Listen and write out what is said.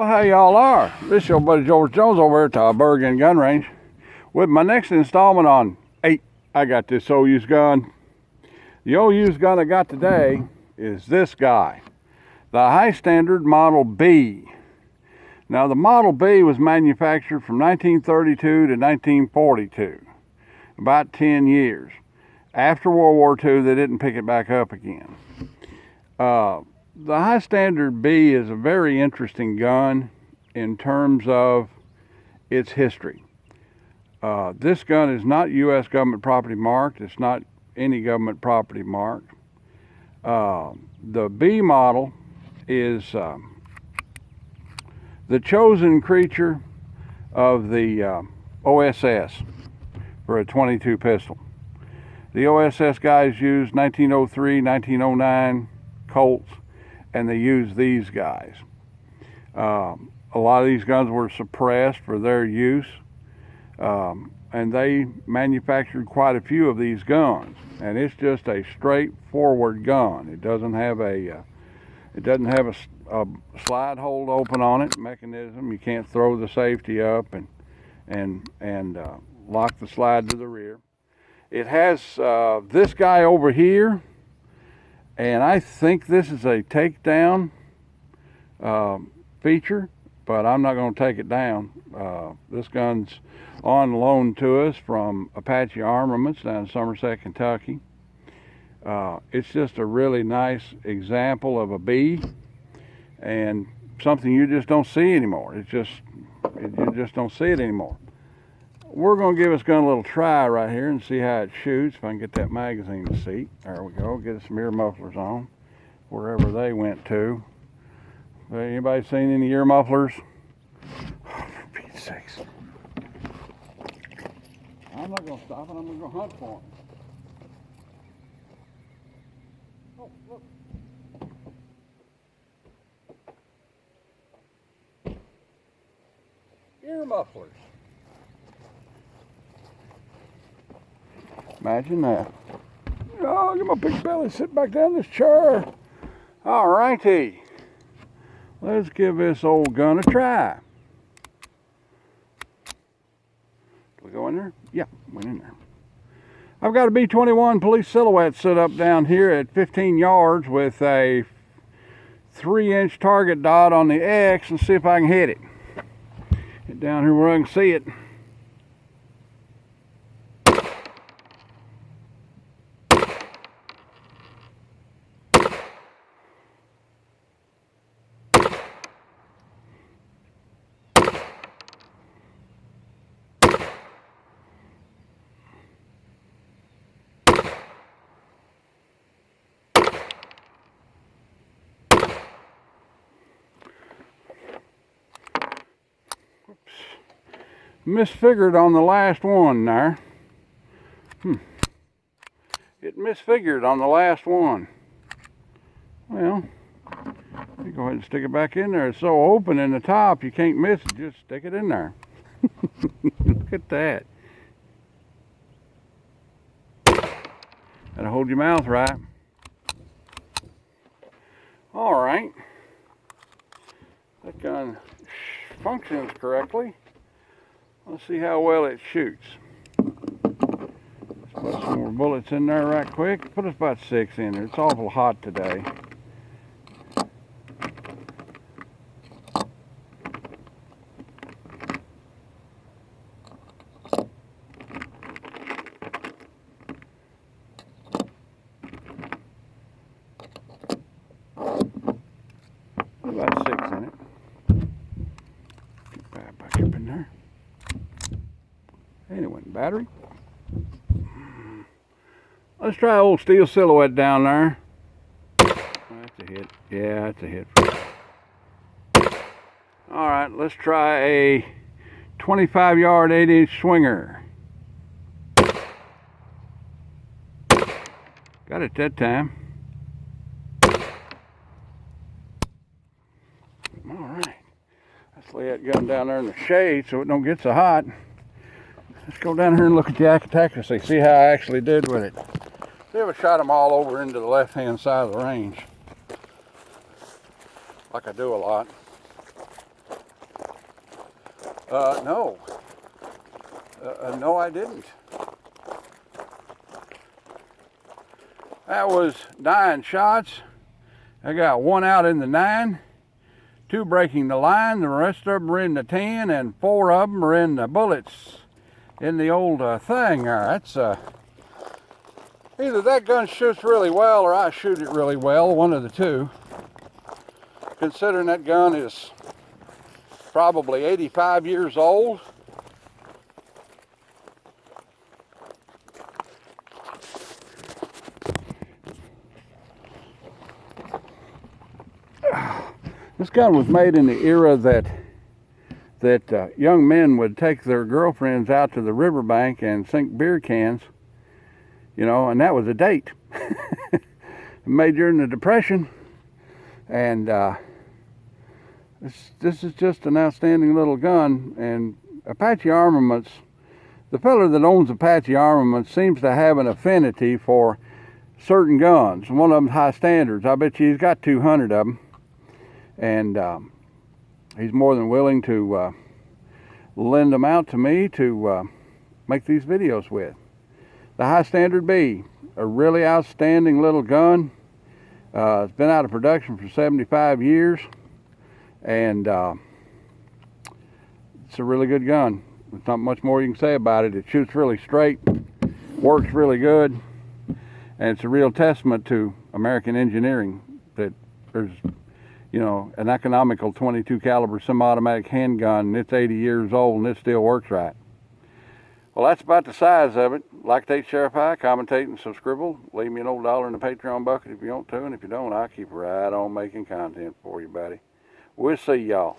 Well, how y'all are? This is your buddy George Jones over at Bergen Gun Range with my next installment on 8. I got this old used gun. The old used gun I got today is this guy, the High Standard Model B. Now the Model B was manufactured from 1932 to 1942, about 10 years. After World War II, they didn't pick it back up again. The High Standard B is a very interesting gun in terms of its history. This gun is not U.S. government property marked. It's not any government property marked. The B model is the chosen creature of the OSS for a .22 pistol. The OSS guys used 1903, 1909 Colts, and they used these guys. A lot of these guns were suppressed for their use, and they manufactured quite a few of these guns. And it's just a straightforward gun. It doesn't have a slide hold open on it mechanism. You can't throw the safety up and lock the slide to the rear. It has this guy over here, and I think this is a takedown feature, but I'm not going to take it down. This gun's on loan to us from Apache Armaments down in Somerset, Kentucky. It's just a really nice example of a B, and something you just don't see anymore. You just don't see it anymore. We're going to give this gun a little try right here and see how it shoots. If I can get that magazine to seat. There we go. Get some ear mufflers on, wherever they went to. Anybody seen any ear mufflers? Oh, for Pete's sakes. I'm not going to stop it. I'm going to go hunt for them. Oh, look. Ear mufflers. Imagine that. Oh, get my big belly sit back down this chair. All righty. Let's give this old gun a try. Did we go in there? Yeah, went in there. I've got a B-21 police silhouette set up down here at 15 yards with a 3-inch target dot on the X and see if I can hit it. Get down here where I can see it. Misfigured on the last one there. It misfigured on the last one. Well, you go ahead and stick it back in there. It's so open in the top, you can't miss it. Just stick it in there. Look at that. Gotta hold your mouth right. All right. That gun functions correctly. Let's see how well it shoots. Let's put some more bullets in there right quick. Put us about 6 in there. It's awful hot today. About 6 in it. Get that back up in there. And it went battery. Let's try old steel silhouette down there. That's a hit. Yeah, that's a hit. All right, let's try a 25-yard, 8-inch swinger. Got it that time. All right. Let's lay that gun down there in the shade so it don't get so hot. Let's go down here and look at the accuracy, see how I actually did with it. See if I shot them all over into the left-hand side of the range, like I do a lot. No. No, I didn't. That was 9 shots. I got 1 out in the 9, 2 breaking the line, the rest of them are in the 10, and 4 of them are in the bullets in the old thing there. That's either that gun shoots really well or I shoot it really well, one of the two. Considering that gun is probably 85 years old. This gun was made in the era that young men would take their girlfriends out to the riverbank and sink beer cans, you know, and that was a date. Made during the Depression, and this is just an outstanding little gun. And Apache Armaments, the fellow that owns Apache Armaments seems to have an affinity for certain guns. One of them's high standards. I bet you he's got 200 of them. And he's more than willing to lend them out to me to make these videos with. The High Standard B, a really outstanding little gun. It's been out of production for 75 years, and it's a really good gun. There's not much more you can say about it. It shoots really straight, works really good, and it's a real testament to American engineering that there's, you know, an economical 22 caliber semi-automatic handgun, and it's 80 years old and it still works right. Well, that's about the size of it. Lactate, share if I, commentate and subscribe. Leave me an old $1 in the Patreon bucket if you want to, and if you don't, I'll keep right on making content for you, buddy. We'll see y'all.